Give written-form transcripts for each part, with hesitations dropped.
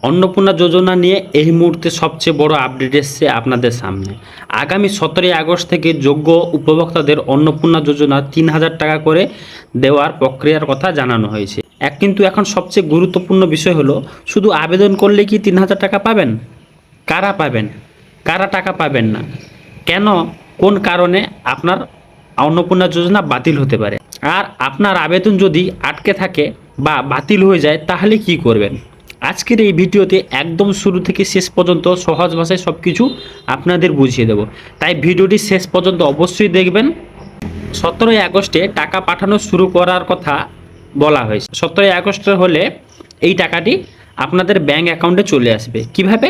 অন্নপূর্ণা যোজনা নিয়ে এই মুহূর্তে সবচেয়ে বড় আপডেট এসছে আপনাদের সামনে। আগামী 17ই আগস্ট থেকে যোগ্য উপভোক্তাদের অন্নপূর্ণা যোজনা 3,000 টাকা করে দেওয়ার প্রক্রিয়ার কথা জানানো হয়েছে। কিন্তু এখন সবচেয়ে গুরুত্বপূর্ণ বিষয় হলো, শুধু আবেদন করলে কি 3,000 টাকা পাবেন? কারা পাবেন, কারা টাকা পাবেন না, কেন, কোন কারণে আপনার অন্নপূর্ণা যোজনা বাতিল হতে পারে, আর আপনার আবেদন যদি আটকে থাকে বা বাতিল হয়ে যায় তাহলে কি করবেন? আজকের এই ভিডিওতে একদম শুরু থেকে শেষ পর্যন্ত সহজ ভাষায় সব কিছু আপনাদের বুঝিয়ে দেব, তাই ভিডিওটি শেষ পর্যন্ত অবশ্যই দেখবেন। 17ই আগস্টে টাকা পাঠানো শুরু করার কথা বলা হয়েছে। 17ই আগস্ট হলে এই টাকাটি আপনাদের ব্যাঙ্ক অ্যাকাউন্টে চলে আসবে। কিভাবে?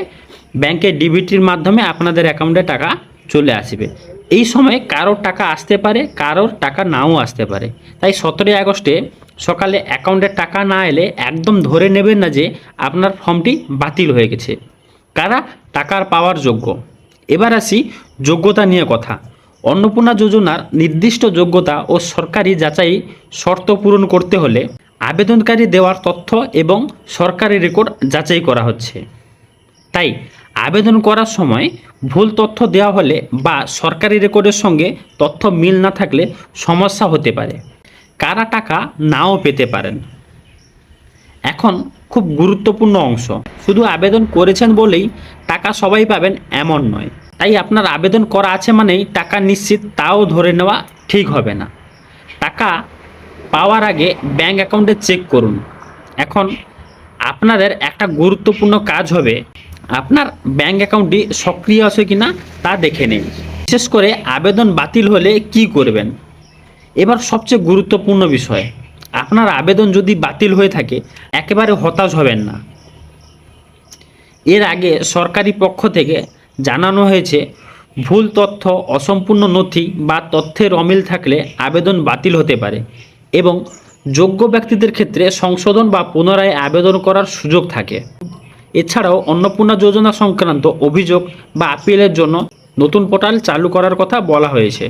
ব্যাংকের ডিবিটির মাধ্যমে আপনাদের অ্যাকাউন্টে টাকা চলে আসবে। এই সময় কারোর টাকা আসতে পারে, কারোর টাকা নাও আসতে পারে। তাই 17ই আগস্টে সকালে অ্যাকাউন্টে টাকা না এলে একদম ধরে নেবেন না যে আপনার ফর্মটি বাতিল হয়ে গেছে। কারা টাকার পাওয়ার যোগ্য? এবার আসি যোগ্যতা নিয়ে কথা। অন্নপূর্ণা যোজনার নির্দিষ্ট যোগ্যতা ও সরকারি যাচাই শর্ত পূরণ করতে হলে আবেদনকারী দেওয়ার তথ্য এবং সরকারি রেকর্ড যাচাই করা হচ্ছে। তাই আবেদন করার সময় ভুল তথ্য দেওয়া হলে বা সরকারি রেকর্ডের সঙ্গে তথ্য মিল না থাকলে সমস্যা হতে পারে। কারা টাকা নাও পেতে পারেন? এখন খুব গুরুত্বপূর্ণ অংশ, শুধু আবেদন করেছেন বলেই টাকা সবাই পাবেন এমন নয়। তাই আপনার আবেদন করা আছে মানেই টাকা নিশ্চিত, তাও ধরে নেওয়া ঠিক হবে না। টাকা পাওয়ার আগে ব্যাঙ্ক অ্যাকাউন্টে চেক করুন। এখন আপনাদের একটা গুরুত্বপূর্ণ কাজ হবে, আপনার ব্যাঙ্ক অ্যাকাউন্টটি সক্রিয় আছে কিনা তা দেখে নিন। বিশেষ করে আবেদন বাতিল হলে কি করবেন? এবার সবচেয়ে গুরুত্বপূর্ণ বিষয়, আপনার আবেদন যদি বাতিল হয়ে থাকে একেবারে হতাশ হবেন না। এর আগে সরকারি পক্ষ থেকে জানানো হয়েছে, ভুল তথ্য, অসম্পূর্ণ নথি বা তথ্যের অমিল থাকলে আবেদন বাতিল হতে পারে এবং যোগ্য ব্যক্তিদের ক্ষেত্রে সংশোধন বা পুনরায় আবেদন করার সুযোগ থাকে। এছাড়াও অন্নপূর্ণা যোজনা সংক্রান্ত অভিযোগ বা আপিলের জন্য নতুন পোর্টাল চালু করার কথা বলা হয়েছে।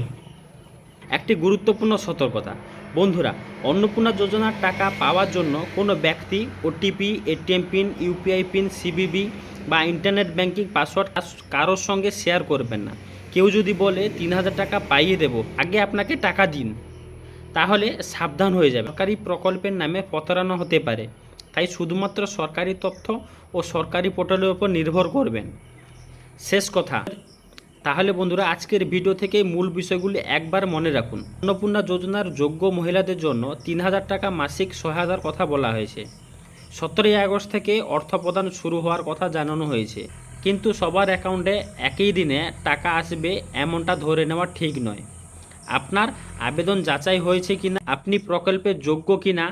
একটি গুরুত্বপূর্ণ সতর্কতা, বন্ধুরা, অন্নপূর্ণা যোজনার টাকা পাওয়ার জন্য কোনো ব্যক্তি OTP, ATM pin, UPI pin, CVV বা ইন্টারনেট ব্যাংকিং পাসওয়ার্ড কারোর সঙ্গে শেয়ার করবেন না। কেউ যদি বলে 3,000 টাকা পাইয়ে দেব, আগে আপনাকে টাকা দিন, তাহলে সাবধান হয়ে যাবে। সরকারি প্রকল্পের নামে প্রতারণা হতে পারে, তাই শুধুমাত্র সরকারি তথ্য ও সরকারি পোর্টালের উপর নির্ভর করবেন। শেষ কথা, তাহলে বন্ধুরা আজকের ভিডিও থেকে মূল বিষয়গুলি একবার মনে রাখুন। অন্নপূর্ণা যোজনার যোগ্য মহিলাদের জন্য 3,000 টাকা মাসিক সহায়তার কথা বলা হয়েছে। 17ই আগস্ট থেকে অর্থ প্রদান শুরু হওয়ার কথা জানানো হয়েছে, কিন্তু সবার অ্যাকাউন্টে একই দিনে টাকা আসবে এমনটা ধরে নেওয়া ঠিক নয়। আপনার আবেদন যাচাই হয়েছে কিনা, আপনি প্রকল্পের যোগ্য কিনা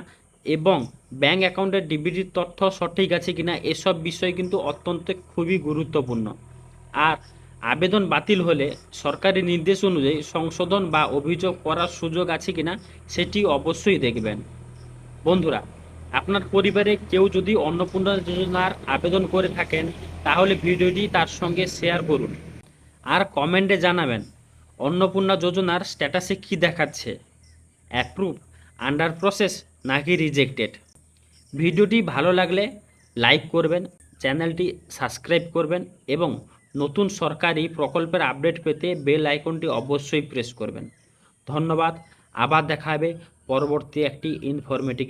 এবং ব্যাংক অ্যাকাউন্টের ডিবিটির তথ্য সঠিক আছে কিনা, এসব বিষয় কিন্তু অত্যন্ত খুবই গুরুত্বপূর্ণ। আর আবেদন বাতিল হলে সরকারি নির্দেশ অনুযায়ী সংশোধন বা অভিযোগ করার সুযোগ আছে কিনা সেটি অবশ্যই দেখবেন। বন্ধুরা, আপনার পরিবারে কেউ যদি অন্নপূর্ণা যোজনার আবেদন করে থাকেন তাহলে ভিডিওটি তার সঙ্গে শেয়ার করুন আর কমেন্টে জানাবেন অন্নপূর্ণা যোজনার স্ট্যাটাসে কী দেখাচ্ছে, অ্যাপ্রুভ, আন্ডার প্রসেস নাকি রিজেক্টেড। ভিডিওটি ভালো লাগলে লাইক করবেন, চ্যানেলটি সাবস্ক্রাইব করবেন এবং নতুন সরকারি প্রকল্পের আপডেট পেতে বেল আইকনটি অবশ্যই প্রেস করবেন। ধন্যবাদ, আবার দেখা হবে পরবর্তী একটি ইনফরমেটিভ